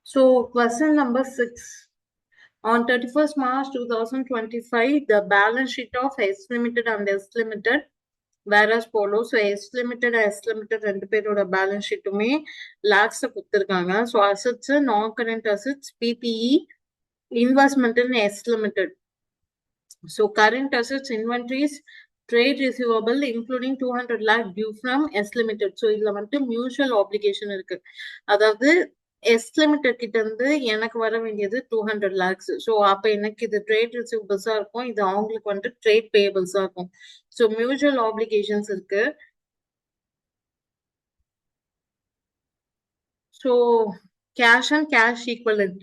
So, question number 6. On 31st March 2025, the balance sheet of S Limited and S Limited whereas follows. So, S Limited and S Limited ரெண்டு பேரோட balance sheetுமே lakhs கொடுத்திருக்காங்க. So, assets, non-current assets, PPE, investment in S Limited. So, current assets, inventories, trade receivable, including 200 lakh due from S Limited. So, இதுல வந்து mutual obligation இருக்கு. அதாவது S limited கிட்ட இருந்து எனக்கு வர வேண்டியது 200 lakhs. ஸோ அப்ப எனக்கு இது ட்ரேட் ரிசீவபிள்ஸா இருக்கும், இது அவங்களுக்கு வந்து ட்ரேட் பேயபிள்ஸா இருக்கும். ஸோ மியூச்சுவல் ஆப்ளிகேஷன்ஸ் இருக்கு. So cash and cash equivalent.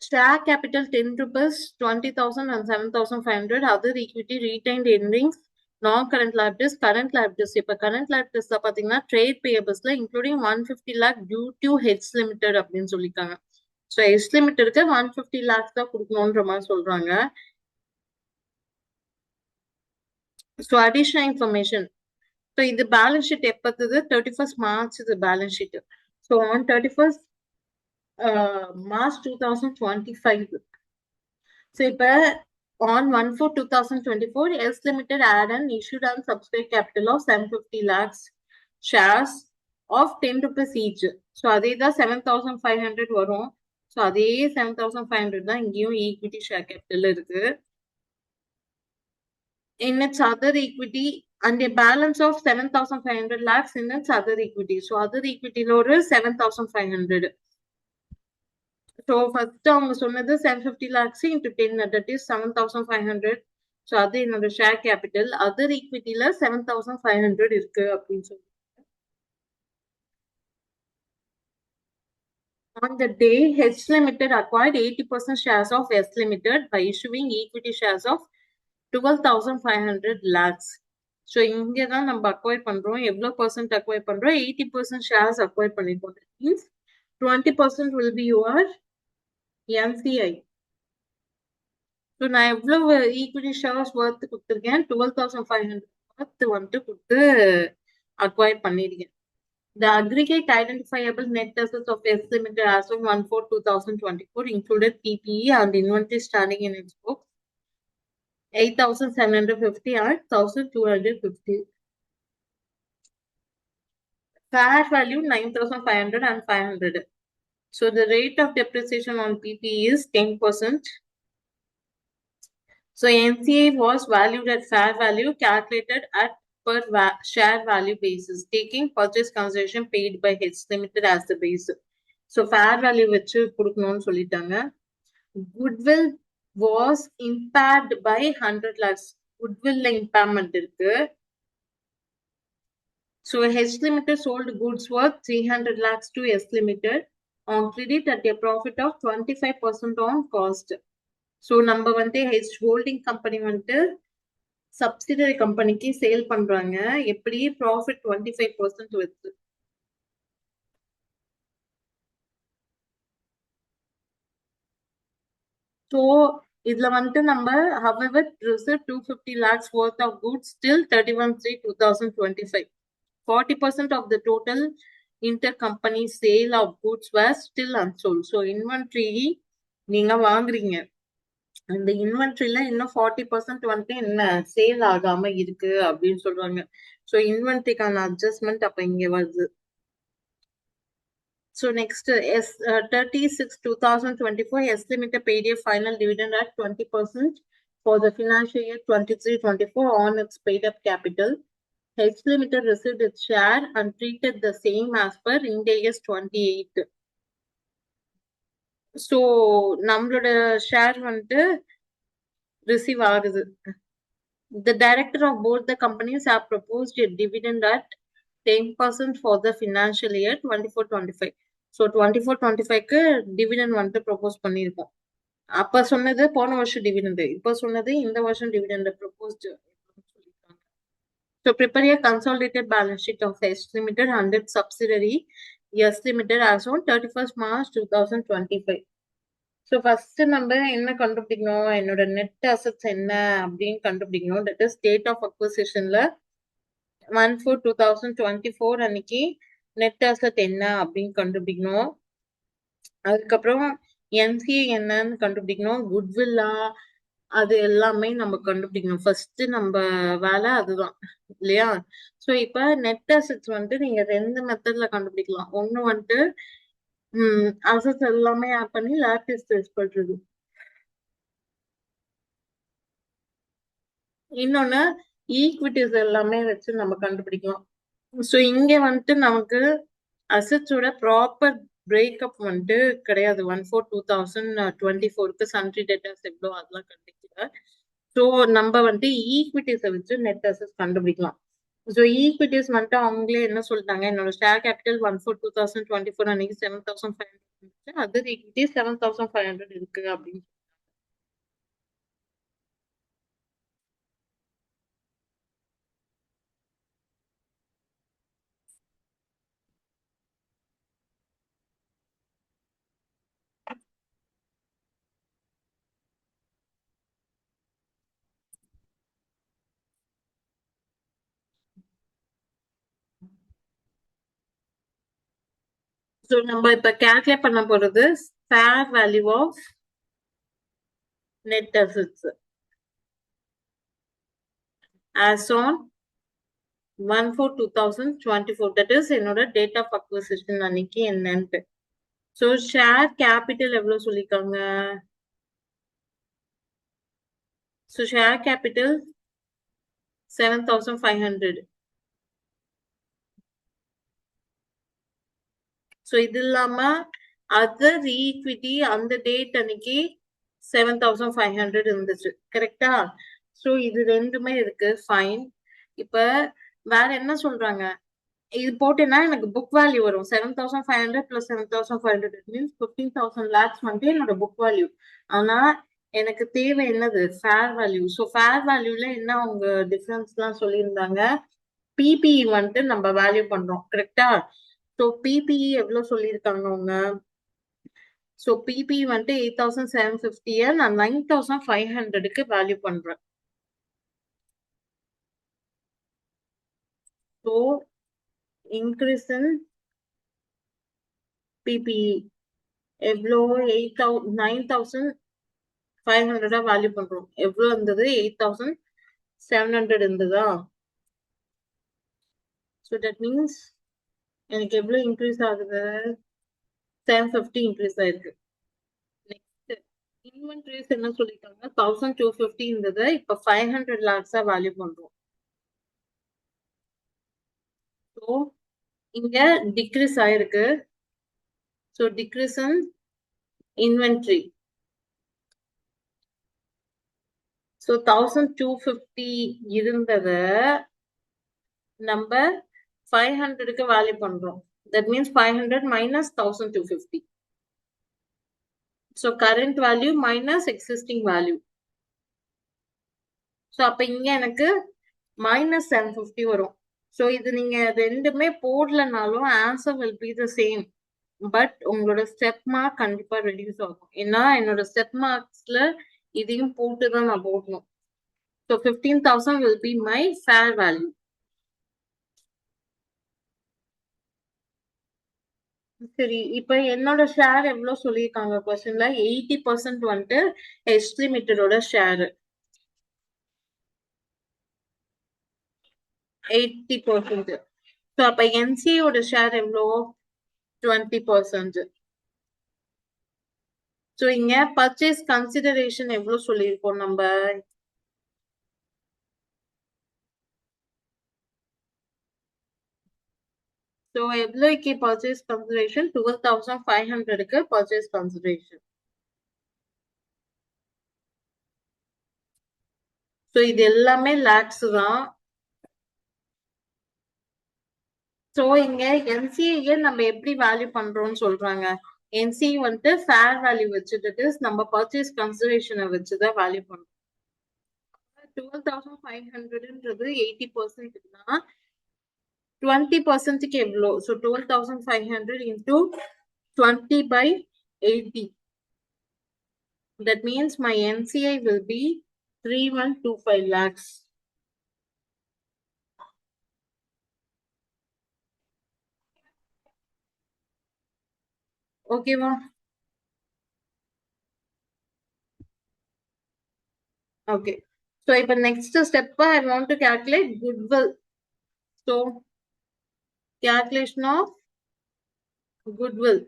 Share capital 10 rupees, 20,000 and 7,500. Other equity retained earnings, non-current liabilities, current liabilities. இப்ப current liabilities பாத்தீங்கன்னா trade payablesல including 150 lakh due to H Limited அப்படின்னு சொல்லிருக்காங்க. ஸோ H Limitedக்கு 150 lakhs தான் கொடுக்கணும்ன்ற மாதிரி சொல்றாங்க. So additional information. So இது balance sheet எப்பத்தது 31st March இது balance sheet. So on 31st March 2025. So, on 1/4/2024, S Limited had an issued and subscribed capital of 750 lakhs shares of 10 rupees each. So, that's 7,500 varum. So, that's 7,500 தான் இங்கேயும் equity share capital இருக்கு. In its other equity and a balance of 7,500 lakhs in its other equity. So, other equity load is 7,500. So, first அவங்க சொன்னது 750 lakhs into 10, that is 7,500. So, அது என்னோட share capital. Other ஈக்விட்டில 7,500 இருக்கு அப்படின்னு சொல்லி. On the day, H Limited acquired 80% shares of S Limited by issuing equity shares of 12,500 lakhs. So, இங்க தான் நம்ம அக்வயர் பண்றோம். எவ்வளவு பர்சன்ட் அக்வயர் பண்றோம்? 80% shares அக்வயர் பண்ணிருக்கோம். That means 20% will be your NCI. So நான் எவ்வளவு ஈக்விட்டி ஷேர்ஸ் ஒர்த் கொடுத்துருக்கேன்? 12,500 ஒர்த் வந்துட்டு கொடுத்து அக்வயர் பண்ணிருக்கேன். The aggregate identifiable net assets of S Limited as of 1/4/2024 included PPE and inventory standing in its books 8,750 and 1,250. Fair value 9,500 and 500. So the rate of depreciation on PPE is 10%. So NCA was valued at fair value calculated at per share value basis, taking purchase consideration paid by H Limited as the base. So fair value வச்சு கொடுக்கணும்னு சொல்லிட்டாங்க. Goodwill was impaired by 100 lakhs. Goodwill impairment இருக்கு. So H Limited sold goods worth 300 lakhs to S Limited on credit at a profit of 25% on cost. So நம்ம வந்து H holding company வந்துட்டு subsidiary கம்பெனிக்கு sale பண்றாங்க. எப்படி? Profit 25% with. So இதுல வந்துட்டு நம்ம however received 250 lakhs worth of goods till 31/3/2025. 40% of the total intercompany sale of goods were still unsold. So inventory நீங்க வாங்குறீங்க, அந்த இன்வென்ட்ரில இன்னும் 40% வந்துட்டு என்ன சேல் ஆகாம இருக்கு அப்படின்னு சொல்றாங்க. ஸோ இன்வென்ட்ரிக்கான அட்ஜஸ்ட்மெண்ட் அப்ப இங்க வருது. So next, 36/2024, S Limited paid a final dividend at 20% for the financial year 23-24 on its paid up capital. H Limited received its share and treated the same as per Ind AS 28. So நம்மளோட share வந்துட்டு receive ஆகுது. The director of both the companies have proposed a dividend at 10% for the financial year 24-25. So 24-25க்கு dividend வந்துட்டு propose பண்ணியிருக்கோம். அப்ப சொன்னது போன வருஷம் டிவிடெண்ட், இப்ப சொன்னது இந்த வருஷம் டிவிடெண்ட் ப்ரொபோஸ்ட் சொல்லியிருக்காங்க. So prepare a consolidated balance sheet of S Limited and its subsidiary S Limited as on 31st March 2025. So first நம்ம என்ன கண்டுபிடிக்கணும்? என்னோட நெட் அசெட்ஸ் என்ன அப்படின்னு கண்டுபிடிக்கணும். தட் இஸ் டேட் ஆஃப் அக்வசிஷன்ல 1/4/2024 அன்னைக்கு நெட் அசெட் என்ன அப்படின்னு கண்டுபிடிக்கணும். அதுக்கப்புறம் என்சிஏ என்னன்னு கண்டுபிடிக்கணும். குட்வில்லா அது எல்லாமே நம்ம கண்டுபிடிக்கணும். ஃபர்ஸ்ட் நம்ம வேலை அதுதான் இல்லையா? சோ இப்ப நெட் அசெட்ஸ் வந்துட்டு நீங்க 2 மெத்தட்ல கண்டுபிடிக்கலாம். ஒண்ணு வந்துட்டு அசெட்ஸ் எல்லாமே ஆட் பண்ணி லேப் டெஸ்ட் பண்றது. இன்னொன்னு ஈக்விட்டிஸ் எல்லாமே வச்சு நம்ம கண்டுபிடிக்கலாம். சோ இங்க வந்துட்டு நமக்கு அசெட்ஸோட ப்ராப்பர் பிரேக்கப் வந்துட்டு கிடையாது. 1/4/2024 சன்ட்ரி டேட்டாஸ் எவ்வளோ அதெல்லாம் கண்டுபிடிக்கல. ஸோ நம்ம வந்துட்டு ஈக்விட்டிஸை வச்சு நெட் அசெட்ஸ் கண்டுபிடிக்கலாம். ஸோ ஈக்விட்டிஸ் வந்துட்டு அவங்களே என்ன சொல்லிட்டாங்க, என்னோட ஷேர் கேபிட்டல் 1/4/2024 அன்னைக்கு 7,500 இருந்துச்சு, அதர் ஈக்விட்டி 7,500 இருக்கு அப்படின்னு. ஸோ நம்ம இப்ப கால்குலேட் பண்ண போறது fair value of net assets as on 1/4/2024. That is என்னோட டேட் ஆஃப் அக்விசிஷன் அன்னைக்கு என்னன்ட்டு. ஸோ ஷேர் கேபிட்டல் எவ்வளவு சொல்லிருக்காங்க? So share capital 7,500. ஸோ இது இல்லாம அதர் ஈக்விட்டி அந்த டேட் அன்னைக்கு 7,500 இருந்துச்சு, கரெக்டா? ஸோ இது ரெண்டுமே இருக்கு, ஃபைன். இப்ப வேற என்ன சொல்றாங்க, இது போட்டேன்னா எனக்கு புக் வேல்யூ வரும் 7,500 + 7,500 மீன்ஸ் 15,000 லேக்ஸ் வந்து என்னோட புக் வேல்யூ. ஆனா எனக்கு தேவை என்னது, ஃபேர் வேல்யூ. ஸோ ஃபேர் வேல்யூல என்ன அவங்க டிஃபரன்ஸ் எல்லாம் சொல்லியிருந்தாங்க, பிபிஇ வந்துட்டு நம்ம வேல்யூ பண்றோம், கரெக்டா? ஸோ பிபிஇ எவ்வளவு சொல்லியிருக்காங்க அவங்க? ஸோ பிபிஇ வந்துட்டு 8,750 நான் 9,500க்கு வேல்யூ பண்றேன். ஸோ இன்க்ரீஸ் இன் பிபிஇ எவ்வளோ, 9,500 வேல்யூ பண்றோம். எவ்வளவு இருந்தது, 8,700 இருந்ததா? ஸோ தட் மீன்ஸ் எனக்கு எவ்வளவு இன்க்ரீஸ் ஆகுது, 750 இன்க்ரீஸ் ஆயிருக்கு. நெக்ஸ்ட் இன்வென்ட்ரிஸ் என்ன சொல்லிருக்காங்க, 1,250 இருந்தது, இப்ப 500 லேக்ஸா வேல்யூ பண்றோம். ஸோ இங்க டிக்ரீஸ் ஆயிருக்கு. So decrease in inventory. So 1,250 இருந்தத நம்ம 500க்கு வேல்யூ பண்றோம். That means 500 minus 1,250. So current value minus existing value. So அப்ப இங்க எனக்கு -750 வரும். ஸோ இது நீங்க ரெண்டுமே போடலனாலும் answer will be the same. But உங்களோட ஸ்டெப் மார்க் கண்டிப்பா ரெடியூஸ் ஆகும். ஏன்னா என்னோட ஸ்டெப் மார்க்ஸ்ல இதையும் போட்டுதான் நான் போடணும். So 15,000 will be my fair value. சரி, இப்ப என்னோட ஷேர் எவ்வளவு சொல்லியிருக்காங்க கொஸ்டின்ல, 80% வந்துட்டு எஸ் லிமிட்டடோட ஷேர் 80%. ஸோ அப்ப என்சியோட ஷேர் எவ்வளோ, 20%. ஸோ இங்க பர்ச்சேஸ் கன்சிடரேஷன் எவ்வளவு சொல்லியிருக்கோம் நம்ம, ஸோ எவ்வளோக்கு பர்ச்சேஸ் கன்சிடரேஷன், 12,500க்கு பர்ச்சேஸ் கன்சிடரேஷன். ஸோ இது எல்லாமே லேக்ஸ் தான். ஸோ இங்க என்சிஏ நம்ம எப்படி வேல்யூ பண்றோம்னு சொல்றாங்க, என்சிஏ வந்துட்டு ஃபேர் வேல்யூ வச்சுட்டு நம்ம பர்ச்சேஸ் கன்சிடரேஷனை வச்சுதான் வேல்யூ பண்றோம். 12,500ன்றது 80%னா 20%க்கு எவ்வளோ, so 12,500 into 20/80. That means my NCI will be 3,125 lakhs. ஓகேவா? ஓகே. So இப்ப next step I want to calculate goodwill. So calculation of goodwill.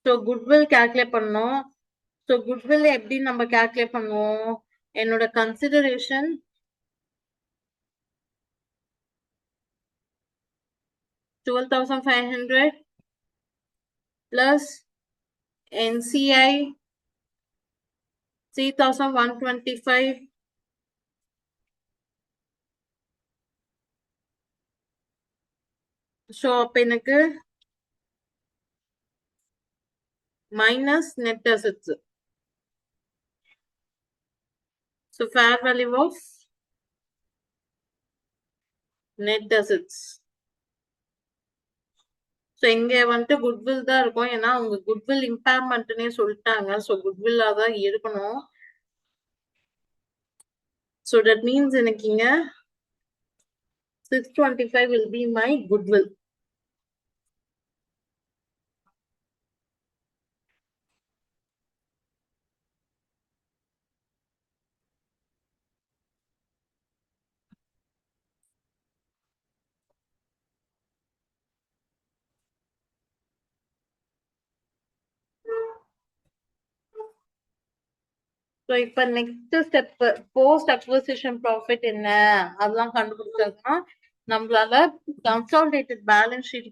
So goodwill calculate பண்ணோம். So goodwill எப்படி நம்ம calculate பண்ணுவோம்? என்னோட consideration $12,500 plus NCI 3,125 so அப்ப எனக்கு minus net assets. So fair value of net assets. So இங்க வந்துட்டு goodwill தான் இருக்கும். ஏன்னா அவங்க goodwill impairmentனே சொல்லிட்டாங்க. So goodwill தான் இருக்கணும். So that means எனக்கு இங்க 625 will be my goodwill. So இப்ப next step post acquisition profit என்ன அதெல்லாம் கண்டுபிடிச்சதுன்னா நம்மளால consolidated balance sheet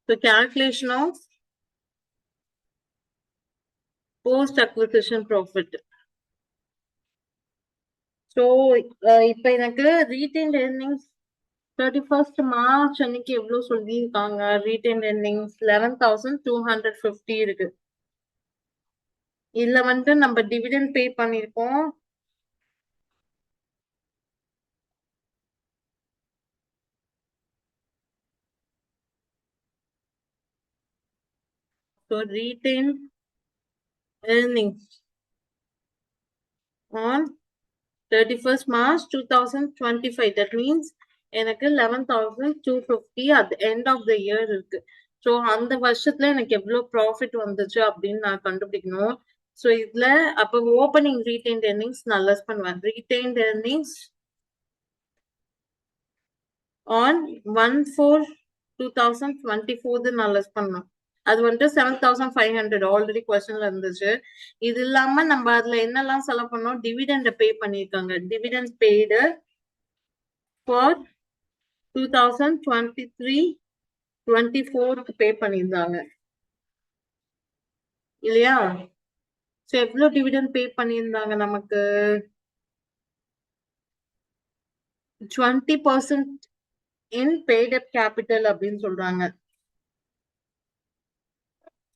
so calculation of post acquisition profit. So இப்ப எனக்கு retained earnings 31st March அன்னைக்கு எவ்வளவு சொல்லியிருக்காங்க? retained earnings 11,250 இருக்கு. இதுல வந்துட்டு நம்ம டிவிடெண்ட் பே பண்ணிருக்கோம். So retained earnings on 31st March 2025. That means எனக்கு 11,250 at the end of the year இருக்கு. ஸோ அந்த வருஷத்துல எனக்கு எவ்வளவு ப்ராஃபிட் வந்துச்சு அப்படின்னு நான் கண்டுபிடிக்கணும். ஸோ இதுல அப்போ ஓப்பனிங் ரீடைன்ட் earnings நான் லெஸ் பண்ணுவேன். ரீடைன்ட் earnings on 1/4/2024 நான் லெஸ் பண்ணணும். அது வந்துட்டு 7,500 ஆல்ரெடி கொஸ்டின்ல இருந்துச்சு. இது இல்லாம நம்ம அதுல என்னெல்லாம் செலவு பண்ணோம்? டிவிடெண்ட் பே பண்ணிருக்காங்க. டிவிடெண்ட் பெய்டு ஃபார் 2023-24 பே பண்ணியிருந்தாங்க இல்லையா? சோ எவ்வளவு டிவிடெண்ட் பே பண்ணியிருந்தாங்க நமக்கு? 20% in paid up capital அப்படின்னு சொல்றாங்க.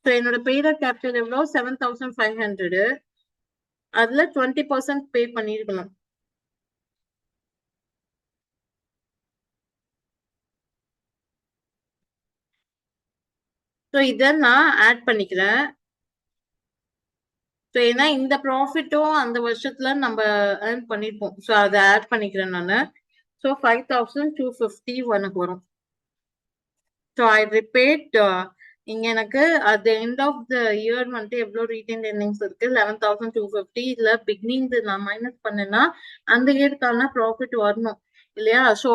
சோ என்னோட paid up capital எவ்வளவு? 7,500. அதுல 20% பே பண்ணிருக்கணும். சோ இத நான் ஆட் பண்ணிக்கிறேன். சோ ஏன்னா இந்த ப்ராஃபிட்டும் அந்த வருஷத்துல நம்ம ஏர்ன் பண்ணிருப்போம். சோ அதை ஆட் பண்ணிக்கிறேன் நானு. சோ 5,250 உனக்கு வரும். சோ ஐ ரிப்பீட், இங்க எனக்கு at the end of the year வந்துட்டு எவ்வளவு ரீடைன்ட் earnings இருக்கு? 11,250. இதுல பிகினிங் நான் மைனஸ் பண்ணேன்னா அந்த இயருக்கான ப்ராஃபிட் வரணும் இல்லையா? சோ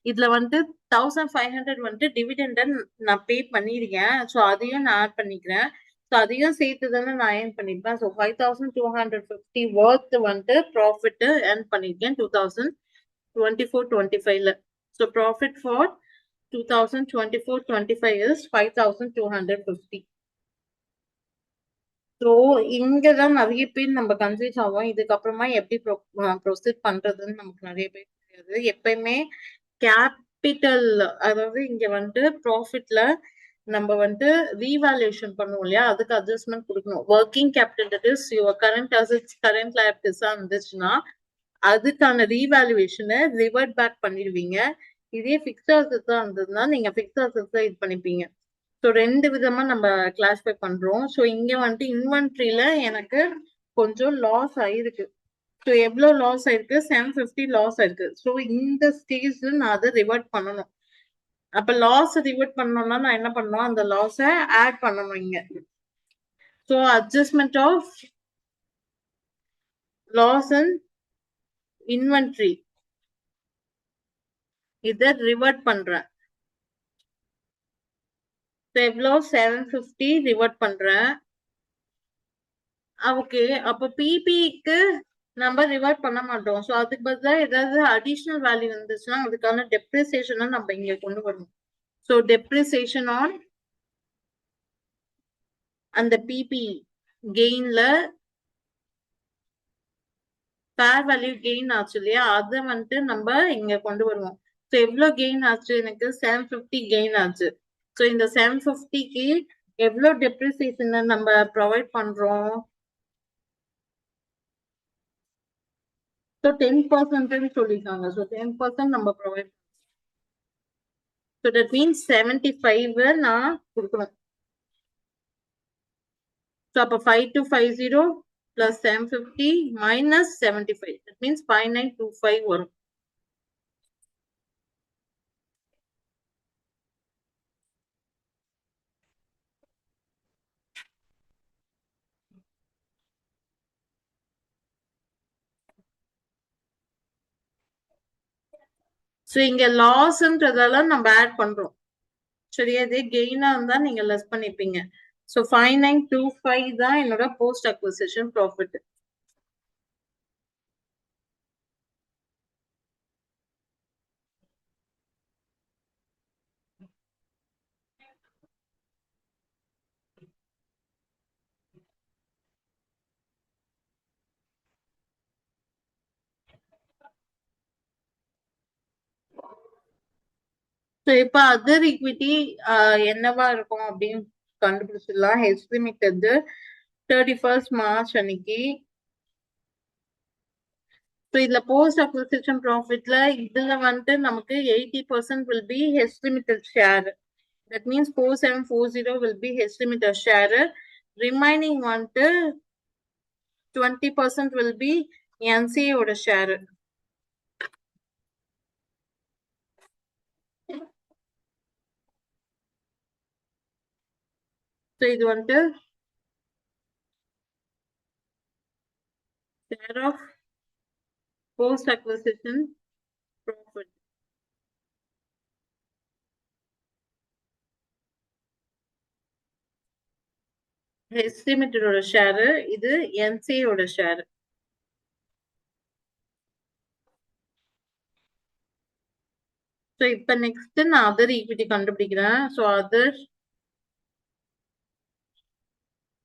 இதுல வந்துட்டு 1,500 வந்துட்டு டிவிடெண்ட் நான் பே பண்ணிருக்கேன். சோ அதையும் நான் ஆட் பண்ணிக்கிறேன். ஸோ அதையும் சேர்த்து தானே நான் ஏர்ன் பண்ணிருப்பேன். ஸோ 5,250 ஒர்த் வந்துட்டு ப்ராஃபிட் ஏர்ன் பண்ணிருக்கேன் 2024-25ல. So profit for 2024-25 is 5,250. So இங்கதான் நிறைய பேர் நம்ம கன்ஃபியூஸ் ஆகும். இதுக்கப்புறமா எப்படி ப்ரொசீட் பண்றதுன்னு நமக்கு நிறைய பேர் தெரியாது. எப்பயுமே கேபிட்டல், அதாவது இங்க வந்துட்டு ப்ராஃபிட்ல நம்ம வந்துட்டு ரீவாலுவேஷன் பண்ணுவோம் இல்லையா? அதுக்கு அட்ஜஸ்ட்மெண்ட் கொடுக்கணும். Working capital that is your current assets current லைபிலிட்டிஸா இருந்துச்சுன்னா அதுக்கான ரீவாலுவேஷனை ரிவர்ட் பேக் பண்ணிடுவீங்க. இதே பிக்ஸ்ட் அசெட்ஸா இருந்ததுன்னா நீங்க பிக்ஸ்ட் அசெட்ஸ்ல இது பண்ணிப்பீங்க. ஸோ ரெண்டு விதமா நம்ம கிளாஸிஃபை பண்றோம். ஸோ இங்க வந்துட்டு இன்வென்ட்ரியில எனக்கு கொஞ்சம் லாஸ் ஆயிருக்கு. ஸோ எவ்வளோ லாஸ் ஆயிருக்கு? 750 லாஸ் ஆயிருக்கு. ஸோ இந்த ஸ்டேஜ்ல நான் அதை ரிவர்ட் பண்ணணும். அப்ப லாஸ் ரிவர்ட் பண்ணணும்னா நான் என்ன பண்ணணும்? அந்த லாஸை ஆட் பண்ணணும் இங்க. So adjustment of loss and inventory இதை ரிவர்ட் பண்றேன். எவ்வளோ? 750 ரிவர்ட் பண்றேன். ஓகே, அப்ப பிபிக்கு நம்ம ரிவர்ட் பண்ண மாட்டோம். ஸோ அதுக்கு பதிலாக ஏதாவது அடிஷ்னல் வேல்யூ இருந்துச்சுன்னா அதுக்கான டெப்ரிசியேஷனை நம்ம இங்க கொண்டு வரணும். ஸோ டெப்ரிசியேஷன் ஆன் அந்த பிபி கெயின்ல ஃபேர் வேல்யூ கெயின் ஆச்சு இல்லையா, அதை வந்துட்டு நம்ம இங்க கொண்டு வருவோம். ஸோ எவ்வளவு கெயின் ஆச்சு? எனக்கு 750 கெயின் ஆச்சு. ஸோ இந்த 750க்கு எவ்வளவு டெப்ரிசியேஷன் நம்ம ப்ரொவைட் பண்றோம்? ஸோ 10% சொல்லிருக்காங்க. ஸோ 10% நம்ம ப்ரொவைட். ஸோ தட் மீன்ஸ் 75 நான் கொடுக்கணும். ஸோ அப்போ 5250 plus 750 minus 75. That means 5925 வரும். ஸோ இங்க லாஸ்ன்றதெல்லாம் நம்ம ஆட் பண்றோம். சரியா? இதே கெயினா இருந்தா நீங்க லெஸ் பண்ணிப்பீங்க. ஸோ 5925 தான் என்னோட போஸ்ட் அக்விசிஷன் ப்ராஃபிட். ஸோ இப்ப அதர் ஈக்விட்டி என்னவா இருக்கும் அப்படின்னு கண்டுபிடிச்சிடலாம். எஸ்டிமேட்டட் 31st மார்ச் அன்னைக்கு. ஸோ இதுல போஸ்ட் அக்விசிஷன் ப்ராஃபிட்ல இதுல வந்துட்டு நமக்கு 80% will be H limited share. That means 4740 will be H limited share. Remaining வந்துட்டு 20% will be NCA ஓட ஷேர். ஸோ இது வந்துட்டு share of post acquisition profit. Estimated ஓட ஷேர், இது NCA ஓட ஷேர். ஸோ இப்ப நெக்ஸ்ட் நான் அதர் ஈக்விட்டி கண்டுபிடிக்கிறேன். So other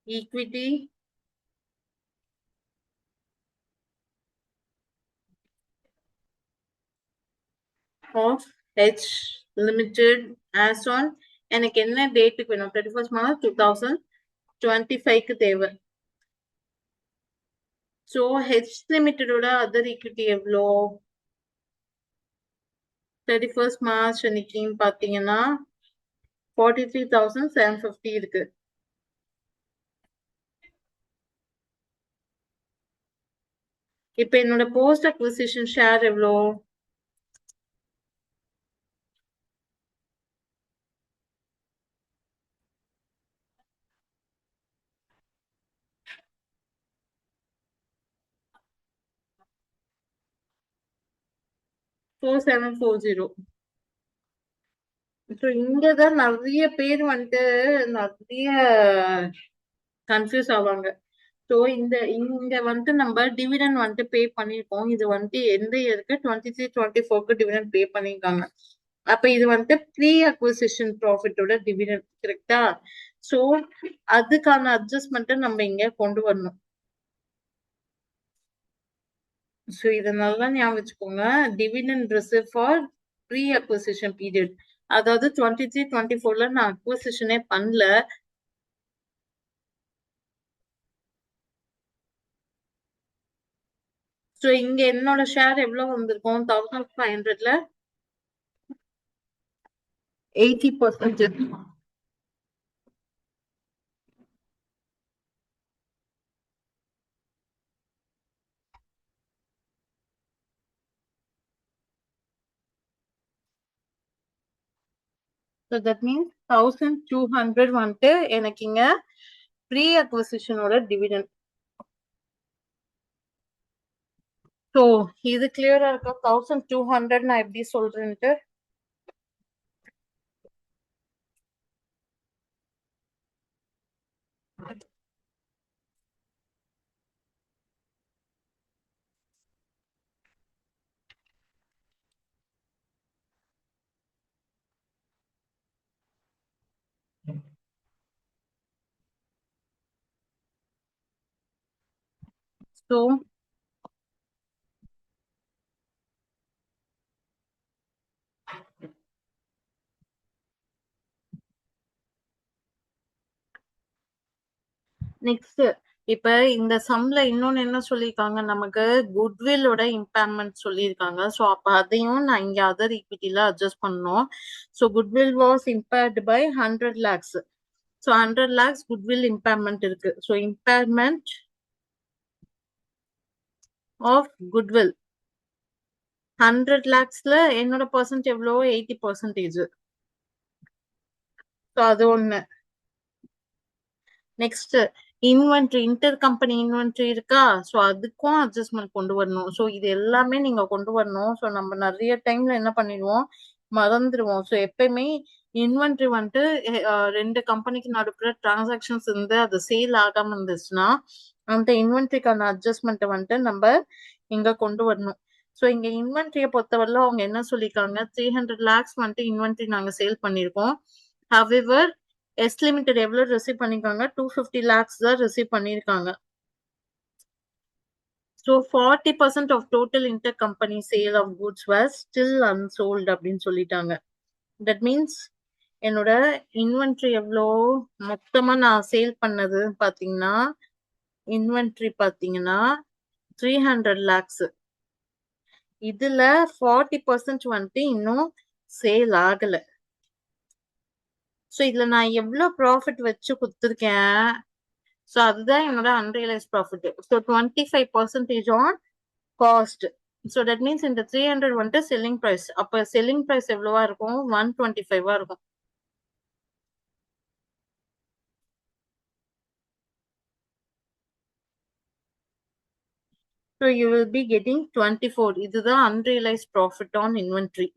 equity of H limited as on எனக்கு என்ன டேட்டுக்கு வேணும்? 31st March 2025க்கு தேவை. ஸோ H லிமிட்டடோட அதர் ஈக்விட்டி எவ்வளோ? 31st March அன்னைக்குன்னு பாத்தீங்கன்னா 43,750 இருக்கு. இப்ப என்னோட போஸ்ட் அக்விசிஷன் ஷேர் எவ்வளோ? Four seven four zero. So இங்கதான் நிறைய பேர் வந்துட்டு நிறைய கன்ஃபியூஸ் ஆவாங்க. ஸோ இங்க வந்துட்டு நம்ம டிவிடெண்ட் வந்துட்டு பே பண்ணிருக்கோம். இது வந்துட்டு எந்த இயருக்கு? 23-24க்கு டிவிடெண்ட் பே பண்ணிருக்காங்க. அப்ப இது வந்துட்டு ப்ரீ அக்விசிஷன் ப்ராஃபிட்டோட டிவிடெண்ட், கரெக்டா? ஸோ அதுக்கான அட்ஜஸ்ட்மெண்ட்டை நம்ம இங்க கொண்டு வரணும். ஸோ இதை நல்லா ஞாபகம் வச்சுக்கோங்க. Dividend reserve for pre acquisition period, அதாவது 23-24ல நான் அக்விசிஷனே பண்ணல. ஸோ இங்க என்னோட ஷேர் எவ்வளவு வந்திருக்கும்? 1500ல 80%. So that means 1200 வந்துட்டு எனக்கு இங்க ப்ரீ அக்விசிஷனோட டிவிடெண்ட். ஸோ இது கிளியரா இருக்கா? 1200 நான் எப்படி சொல்றேன்ட்டு. ஸோ நெக்ஸ்ட் இப்ப இந்த சம்ல இன்னொன்னு என்ன சொல்லியிருக்காங்க, நமக்கு குட்வில்லோட இம்பேர்மெண்ட் சொல்லியிருக்காங்க. ஸோ அப்ப அதையும் நான் இங்க அதர் ஈக்விட்டில அட்ஜஸ்ட் பண்ணணும். So goodwill was impaired by 100 lakhs. So 100 lakhs goodwill impairment இருக்கு. ஸோ இம்பேர்மெண்ட் ஆஃப் குட்வில் 100 lakhsல என்னோட பர்சன்ட் எவ்வளோ? 80%. ஸோ அது ஒண்ணு. Next inventory, inter company inventory இருக்கா? ஸோ அதுக்கும் அட்ஜஸ்ட்மெண்ட் கொண்டு வரணும். ஸோ இது எல்லாமே நீங்க கொண்டு வரணும். ஸோ நம்ம நிறைய டைம்ல என்ன பண்ணிடுவோம், மறந்துடுவோம். ஸோ எப்பயுமே இன்வென்ட்ரி வந்துட்டு ரெண்டு கம்பெனிக்கு நடுப்புற டிரான்சாக்ஷன்ஸ் இருந்து அது சேல் ஆகாம இருந்துச்சுன்னா அந்த இன்வென்ட்ரிக்கான அட்ஜஸ்ட்மெண்ட்டை வந்துட்டு நம்ம இங்க கொண்டு வரணும். ஸோ இங்க இன்வென்ட்ரியை பொறுத்தவரை அவங்க என்ன சொல்லியிருக்காங்க, 300 lakhs வந்துட்டு இன்வென்ட்ரி நாங்க சேல் பண்ணியிருக்கோம். ஹவெவர் எஸ் லிமிடெட் எவ்வளவு ரிசீவ் பண்ணிருக்காங்க? 250 lakhs தான் ரிசீவ் பண்ணிருக்காங்க. So 40% of total inter company sale of goods was still unsold அப்படின்னு சொல்லிட்டாங்க. தட் மீன்ஸ் என்னோட இன்வென்ட்ரி எவ்வளோ மொத்தமா நான் சேல் பண்ணது பாத்தீங்கன்னா, இன்வென்ட்ரி பாத்தீங்கன்னா 300 lakhs. இதுல 40% வந்துட்டு இன்னும் சேல் ஆகல. ஸோ இதுல நான் எவ்வளவு ப்ராஃபிட் வச்சு கொடுத்துருக்கேன், ஸோ அதுதான் என்னோட unrealise profit. So 25% on cost. So that means இந்த 300 வந்துட்டு செல்லிங் ப்ரைஸ். அப்ப செல்லிங் ப்ரைஸ் எவ்வளவா இருக்கும்? 125 இருக்கும். So you will be getting 24. இதுதான் unrealized profit on inventory.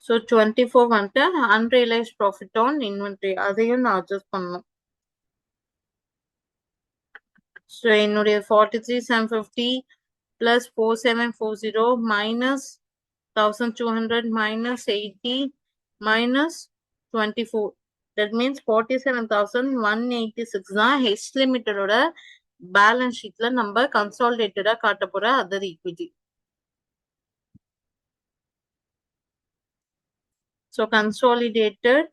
So 24 வந்துட்டு unrealized profit on inventory. அதையும் நான் அட்ஜஸ்ட் பண்ணணும். So என்னுடைய 43,750 plus 4740 minus 1200 minus 80 minus 24. That means 47,186 தான் H லிமிட்டடோட பேலன்ஸ் ஷீட்ல நம்ம கன்சாலிடேட்டடா காட்ட போற other equity. So consolidated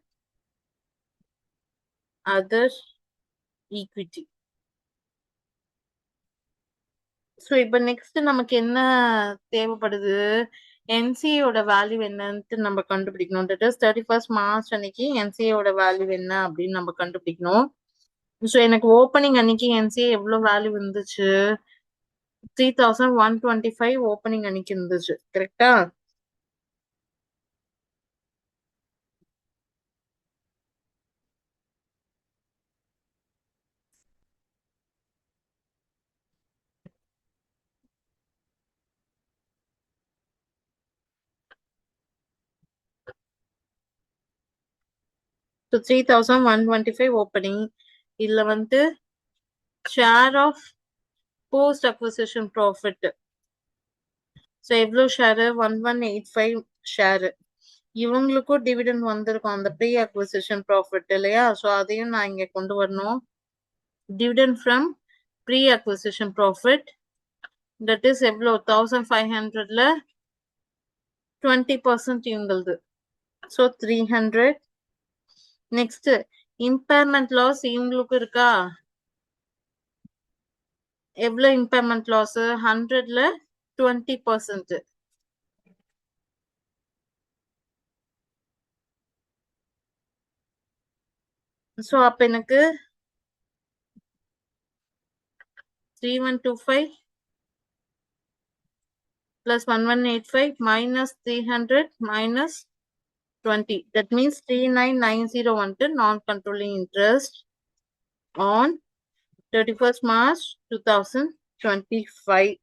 other equity. So இப்போ நெக்ஸ்ட் நமக்கு என்ன தேவைப்படுது, என்சிஏயோட வேல்யூ என்னன்ட்டு நம்ம கண்டுபிடிக்கணும். தட் இஸ் 31st March அன்னைக்கு என்சிஏயோட வேல்யூ என்ன அப்படின்னு நம்ம கண்டுபிடிக்கணும். ஸோ எனக்கு ஓப்பனிங் அன்னைக்கு என்சிஏ எவ்வளோ வேல்யூ இருந்துச்சு? 3125 ஓப்பனிங் அன்னைக்கு இருந்துச்சு. கரெக்டா? So 3125 opening. இதுல வந்து share of post acquisition profit. So எவ்வளோ ஷேரு? 1185 ஷேரு. இவங்களுக்கும் டிவிடெண்ட் வந்திருக்கும் அந்த ப்ரீ அக்விசிஷன் ப்ராஃபிட் இல்லையா? ஸோ அதையும் நான் இங்க கொண்டு வரணும். Dividend from pre acquisition profit that is எவ்வளோ? 1500ல 20% இவங்களது. ஸோ 300. நெக்ஸ்ட் இம்பேர்மெண்ட் லாஸ் இவங்களுக்கு இருக்கா? எவ்வளோ இம்பேர்மெண்ட் லாஸ்? 100ல 20%. ஸோ அப்ப எனக்கு 3125 plus 1185 minus 300 minus 20. That means 3990 வந்துட்டு non-controlling interest on 31st March 2025.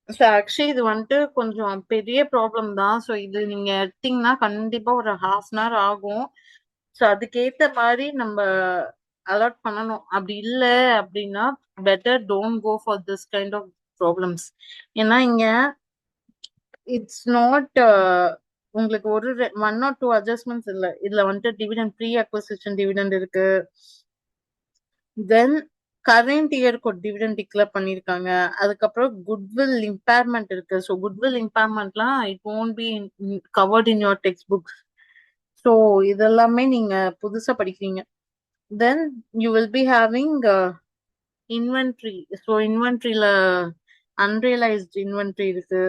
So actually இது வந்துட்டு கொஞ்சம் பெரிய ப்ராப்ளம் தான். ஸோ இது நீங்க எடுத்தீங்கன்னா கண்டிப்பா ஒரு ½ ஆகும். ஸோ அதுக்கேத்த மாதிரி நம்ம அலாட் பண்ணணும். அப்படி இல்லை அப்படின்னா better don't go for this kind of problems. ஏன்னா இங்க இட்ஸ் நாட் உங்களுக்கு ஒரு 1 or 2 அட்ஜஸ்ட்மெண்ட்ஸ் இல்லை. இதுல வந்துட்டு டிவிடெண்ட் ப்ரீ அக்வசிஷன் டிவிடெண்ட் இருக்கு. தென் கரண்ட் இயருக்கு ஒரு டிவிடெண்ட் டிக்ளேர் பண்ணிருக்காங்க. அதுக்கப்புறம் குட்வில் இம்பேர்மெண்ட் இருக்கு. ஸோ குட்வில் இம்பேர்மெண்ட்லாம் it won't be covered in your text books. So இதெல்லாமே நீங்க புதுசா படிக்கிறீங்க. Then you will be having inventory. So இன்வென்ட்ரியில அன்ரியலைஸ்ட் இன்வென்ட்ரி இருக்கு,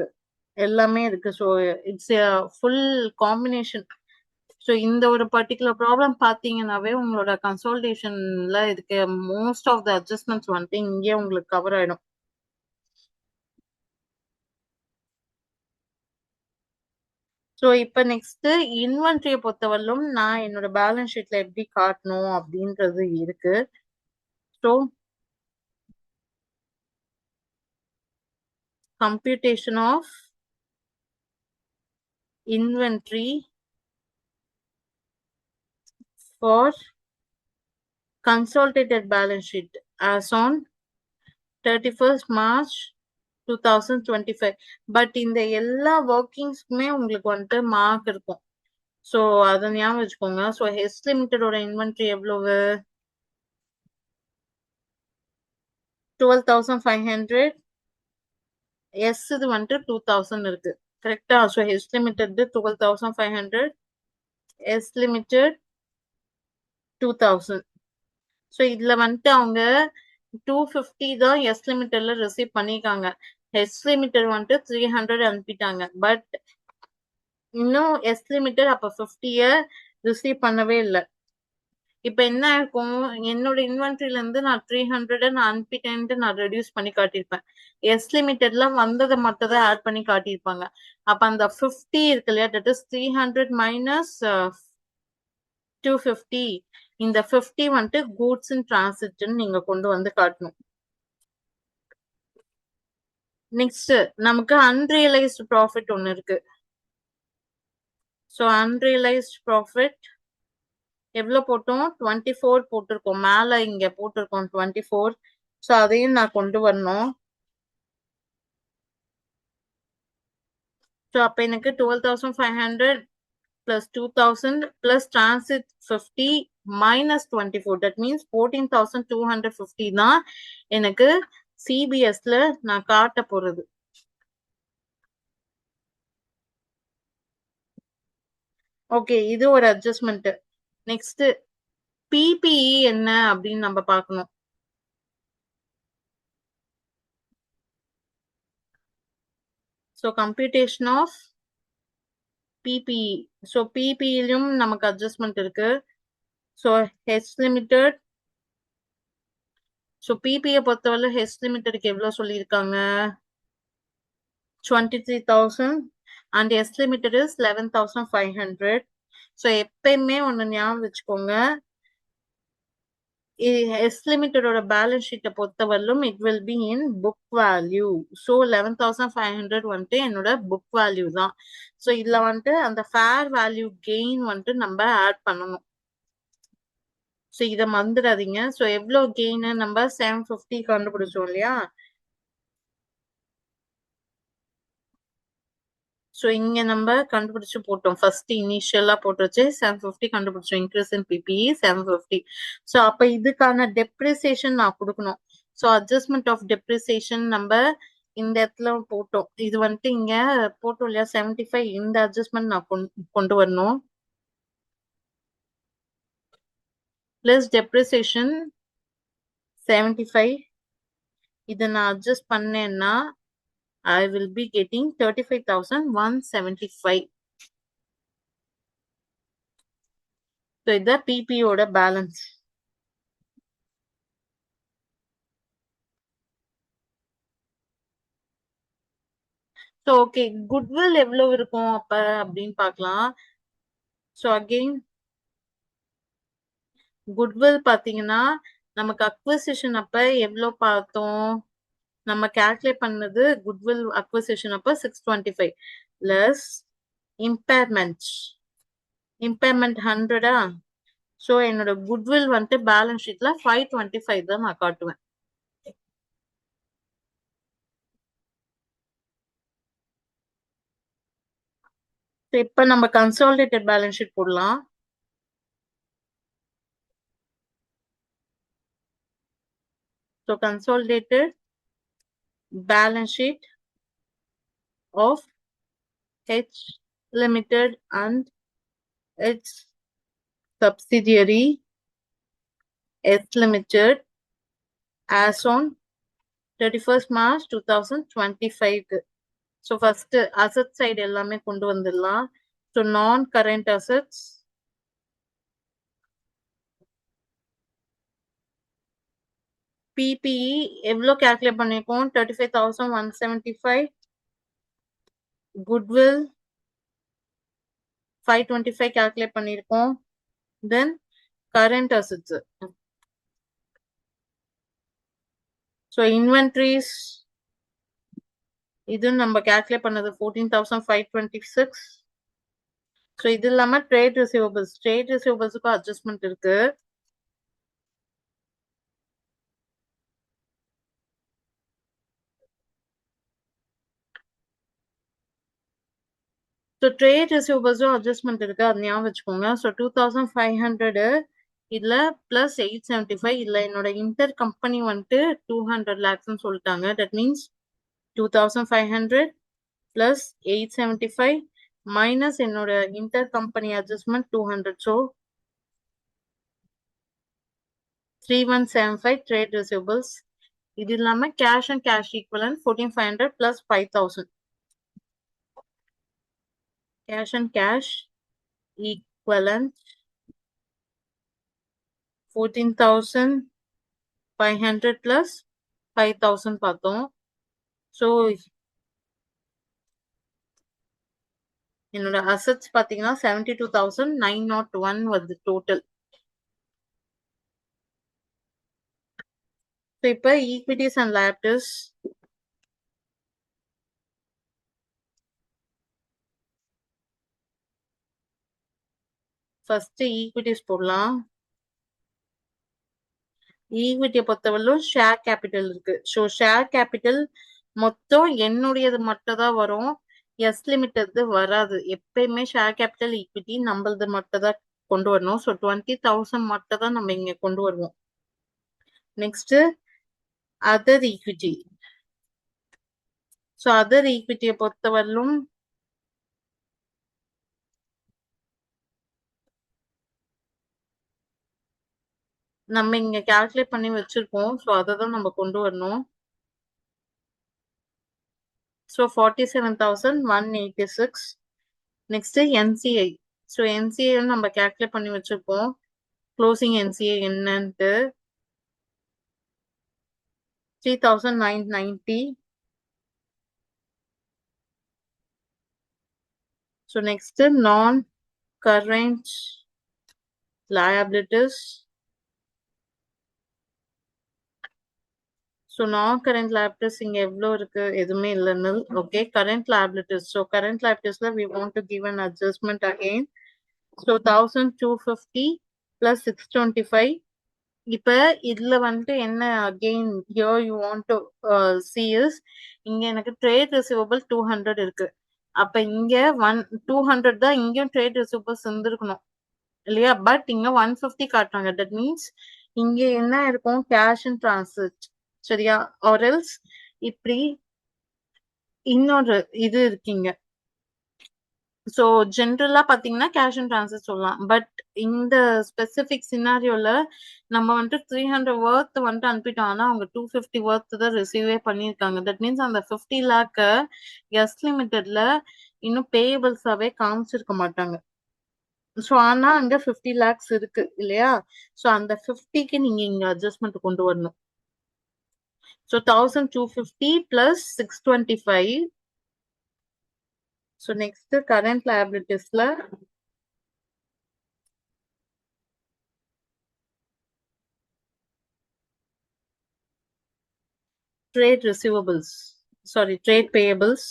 எல்லாமே இருக்கு. So it's full combination. So இந்த ஒரு பர்டிகுலர் ப்ராப்ளம் பார்த்தீங்கன்னாவே உங்களோட கன்சல்டேஷன்ல இதுக்கு மோஸ்ட் ஆஃப் த அட்ஜஸ்ட்மெண்ட்ஸ் வந்துட்டு இங்கே உங்களுக்கு கவர் ஆயிடும். ஸோ இப்போ நெக்ஸ்ட் இன்வென்ட்ரியை பொறுத்தவரையிலும் நான் என்னோட பேலன்ஸ் ஷீட்ல எப்படி காட்டணும் அப்படின்றது இருக்கு. So computation of inventory for consolidated balance sheet as on 31st March 2025. But இந்த எல்லா ஒர்க்கிங்ஸ்க்குமே உங்களுக்கு வந்துட்டு மார்க் இருக்கும். ஸோ அதை ஞாபகம் வச்சுக்கோங்க. ஸோ ஹெஸ் லிமிட்டடோட இன்வென்ட்ரி எவ்வளவு? 12,500. எஸ் இது வந்துட்டு 2000 இருக்கு. கரெக்டா? So H's limited 12,500, S limited 2000. So இதுல வந்துட்டு அவங்க 250 தான் எஸ் லிமிட்டட்ல ரிசீவ் பண்ணிருக்காங்க. எஸ் லிமிட்டட் வந்துட்டு 300 அனுப்பிட்டாங்க. பட் இன்னும் எஸ் லிமிட்டட் அப்ப 50 ரிசீவ் பண்ணவே இல்லை. இப்ப என்ன இருக்கும், என்னோட இன்வென்ட்ரில இருந்து நான் 300 நான் அனுப்பிட்டேன்ட்டு நான் ரெடியூஸ் பண்ணி காட்டியிருப்பேன். எஸ் லிமிட்டட்ல வந்ததை மட்டும் தான் ஆட் பண்ணி காட்டியிருப்பாங்க. அப்ப அந்த 50 இருக்கு இல்லையா, தட் இஸ் 300 மைனஸ் 250. இந்த 50 வந்துட்டு கூட்ஸ் இன் டிரான்சிட்னு நீங்க கொண்டு வந்து காட்டணும். நெக்ஸ்ட் நமக்கு அன்ரியலைஸ்டு ப்ராஃபிட் ஒன்னு இருக்கு. ஸோ அன்ரியலைஸ்ட் ப்ராஃபிட் எவ்வளவு போட்டோம்? 24 போட்டிருக்கோம். மேல இங்க போட்டிருக்கோம் 24. ஸோ அதையும் நான் கொண்டு வரணும். ஸோ அப்ப எனக்கு 12,500 plus 2,000 plus transit 50 minus 24. That means 14,250 தான் எனக்கு சிபிஎஸ்ல நான் காட்ட போறது. ஓகே, இது ஒரு அட்ஜஸ்ட்மெண்ட். நெக்ஸ்ட் பிபிஇ என்ன அப்படின்னு நம்ம பார்க்கணும். So computation of PPE. So பிபிஇலும் நமக்கு அட்ஜஸ்ட்மெண்ட் இருக்கு. So H limited. So PPI பொறுத்தவரை ஹெச் லிமிடெடுக்கு எவ்வளவு சொல்லியிருக்காங்க? 23,000 and S limited is 11,500. So எப்பயுமே ஒன்னு ஞாபகம் வச்சுக்கோங்க, எஸ் லிமிட்டடோட பேலன்ஸ் ஷீட்டை பொறுத்தவரையிலும் it will be in book value. So 11,500 வந்துட்டு என்னோட புக் வேல்யூ தான். ஸோ இதுல வந்துட்டு அந்த ஃபேர் வேல்யூ கெயின் வந்துட்டு நம்ம ஆட் பண்ணணும். ஸோ இதை மறந்துடாதீங்க. ஸோ எவ்வளோ கெயின் நம்ம 750 கண்டுபிடிச்சோம் இல்லையா? ஸோ இங்க நம்ம கண்டுபிடிச்சு போட்டோம். ஃபர்ஸ்ட் இனிஷியலா போட்டு வச்சு 750 கண்டுபிடிச்சோம். Increase in PPE 750. ஸோ அப்ப இதுக்கான டெப்ரிசியேஷன் நான் கொடுக்கணும். ஸோ அட்ஜஸ்ட்மெண்ட் ஆஃப் டெப்ரிசியேஷன் நம்ம இந்த இடத்துல போட்டோம். இது வந்துட்டு இங்க போட்டோம் இல்லையா 75. இந்த அட்ஜஸ்ட்மெண்ட் நான் கொண்டு வரணும். Plus depreciation 75. இதை நான் அட்ஜஸ்ட் பண்ணேன்னா I will be getting 35,175. So இது PP ஓட பேலன்ஸ். ஸோ ஓகே, குட்வில் எவ்வளவு இருக்கும் அப்ப அப்படின்னு பார்க்கலாம். ஸோ அகெயின் குட்வில் பாத்தீங்கன்னா நமக்கு அக்வசிஷன் அப்ப எவ்வளவு பார்த்தோம், நம்ம கால்குலேட் பண்ணது குட்வில் அக்வசிஷன் அப்ப 625 பிளஸ் இம்பேர்மெண்ட் 100. ஸோ என்னோட குட்வில் வந்துட்டு பேலன்ஸ் ஷீட்ல 525 தான் நான் காட்டுவேன். இப்ப நம்ம கன்சாலிடேட்டட் பேலன்ஸ் ஷீட் போடலாம். So consolidated balance sheet of H Limited and its subsidiary S Limited as on 31st March 2025. So first asset side எல்லாமே கொண்டு வந்துடலாம். So non-current assets PPE எவ்வளோ calculate பண்ணிருக்கோம் 35,175. Goodwill 525 calculate பண்ணிருக்கோம். Then current assets. So inventories இது நம்ம calculate பண்ணது 14,526. So இது இல்லாம trade receivablesக்கும் adjustment இருக்கு. So trade receivablesக்கும் adjustment இருக்கு, அது ஞாபகம் வச்சுக்கோங்க. So 2,500 இதுல பிளஸ் 875. இதுல என்னோட இன்டர் கம்பெனி வந்துட்டு 200 lakhs சொல்லிட்டாங்க. தட் மீன்ஸ் 2,500 பிளஸ் 875 மைனஸ் என்னோட inter company adjustment 200. So 3175 trade receivables. இது இல்லாம cash and cash equivalent 14,500 plus 5,000. Cash and cash equivalent 14,500 plus 5,000 பார்த்தோம். ஸோ என்னோட அசட்ஸ் பார்த்தீங்கன்னா 72,901 வருது டோட்டல். ஸோ இப்போ equities and liabilities first equities போடலாம். ஈக்விட்டியை பொறுத்தவரையிலும் ஷேர் கேபிட்டல் இருக்கு. ஸோ ஷேர் கேபிட்டல் மொத்தம் என்னுடையது மட்டும் தான் வரும், எஸ் லிமிட்டட் வராது. எப்பயுமே ஷேர் கேபிட்டல் ஈக்விட்டி நம்மளது மட்டும் தான் கொண்டு வரணும். ஸோ 20,000 மட்டும் தான் நம்ம இங்க கொண்டு வருவோம். Next other equity. So other ஈக்விட்டியை பொறுத்தவரையிலும் நம்ம இங்க கால்குலேட் பண்ணி வச்சிருக்கோம். ஸோ அதை தான் நம்ம கொண்டு வரணும். So 47,186. Next NCI. So NCI நம்ம கால்குலேட் பண்ணி வச்சிருக்கோம். க்ளோசிங் என்சிஐ என்னன்ட்டு 3,990. So next non current liabilities. So non current liabilities இங்க எவ்வளோ இருக்கு, எதுவுமே இல்லைன்னு. Okay, current liabilities. So current liabilitiesல we want to give an adjustment again. So 1,250 plus 625. இப்ப இதுல வந்துட்டு என்ன again here you want to see is இங்க எனக்கு trade receivable 200 இருக்கு. அப்ப இங்க 200 தான் இங்கேயும் ட்ரேட் ரிசீவபிள்ஸ் இருந்திருக்கணும் இல்லையா? பட் இங்க 150 காட்டுறாங்க. தட் மீன்ஸ் இங்க என்ன இருக்கும்? Cash and transit. சரியா? ஆர் எல்ஸ் இப்படி இன்னொரு இது இருக்கீங்க. ஸோ ஜென்ரலா பாத்தீங்கன்னா கேஷ் அண்ட் டிரான்சிட் சொல்லலாம். பட் இந்த ஸ்பெசிபிக் சினாரியோல நம்ம வந்துட்டு 300 ஒர்த் வந்துட்டு அனுப்பிட்டோம். ஆனா அவங்க 250 ஒர்த் தான் ரிசீவே பண்ணியிருக்காங்க. தட் மீன்ஸ் அந்த 50 லேக் எஸ் லிமிட்டட்ல இன்னும் பேயபிள்ஸாவே காமிச்சிருக்க மாட்டாங்க. ஸோ ஆனா அங்க 50 லேக்ஸ் இருக்கு இல்லையா? ஸோ அந்த 50க்கு நீங்க இங்க அட்ஜஸ்ட்மெண்ட் கொண்டு வரணும். So 1250 plus 625. So next current லயபிலிட்டிஸ்ல trade receivables, sorry trade payables.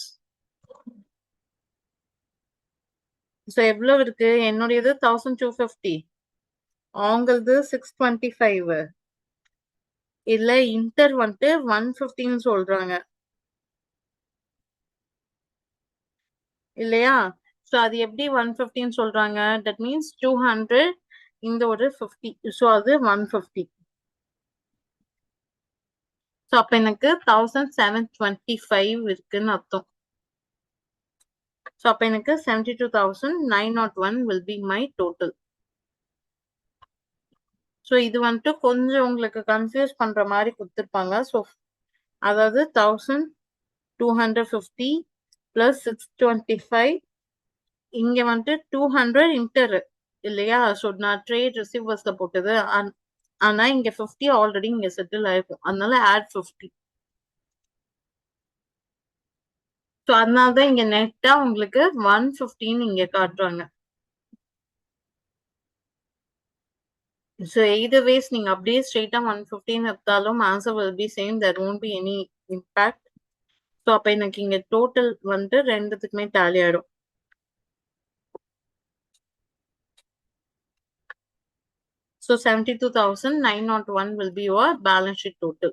So எவ்வளவு இருக்கு? என்னுடையது 1250, அவங்களது 625. இல்ல இன்டர் வந்துட்டு 150ன்னு சொல்றாங்க இல்லையா? ஸோ அது எப்படி 150ன்னு சொல்றாங்க? தட் மீன்ஸ் 200 இந்த ஒரு 50. ஸோ அது 150. ஸோ அப்ப எனக்கு 1725 இருக்குன்னு அர்த்தம். ஸோ அப்ப எனக்கு 72,901 will be my total. So இது வந்துட்டு கொஞ்சம் உங்களுக்கு கன்ஃபியூஸ் பண்ற மாதிரி கொடுத்துருப்பாங்க. ஸோ அதாவது 1250 பிளஸ் 625, இங்க வந்துட்டு 200 இன்டர் இல்லையா? ஸோ நான் ட்ரேட் ரிசீவர்ஸ்ல போட்டது. ஆனா இங்க 50 ஆல்ரெடி இங்க செட்டில் ஆயிருக்கும், அதனால ஆட் 50. ஸோ அதனாலதான் இங்க நெட்டா உங்களுக்கு 115 இங்க காட்டுறாங்க. ஸோ எய்தர் வேஸ் நீங்க அப்படியே ஸ்ட்ரெயிட்டா 115 எடுத்தாலும் answer will be same, there won't be any impact. So அப்ப எனக்கு இங்க டோட்டல் வந்துட்டு ரெண்டுத்துக்குமே டேலி ஆயிடும். So 72,901 will be your balance sheet total.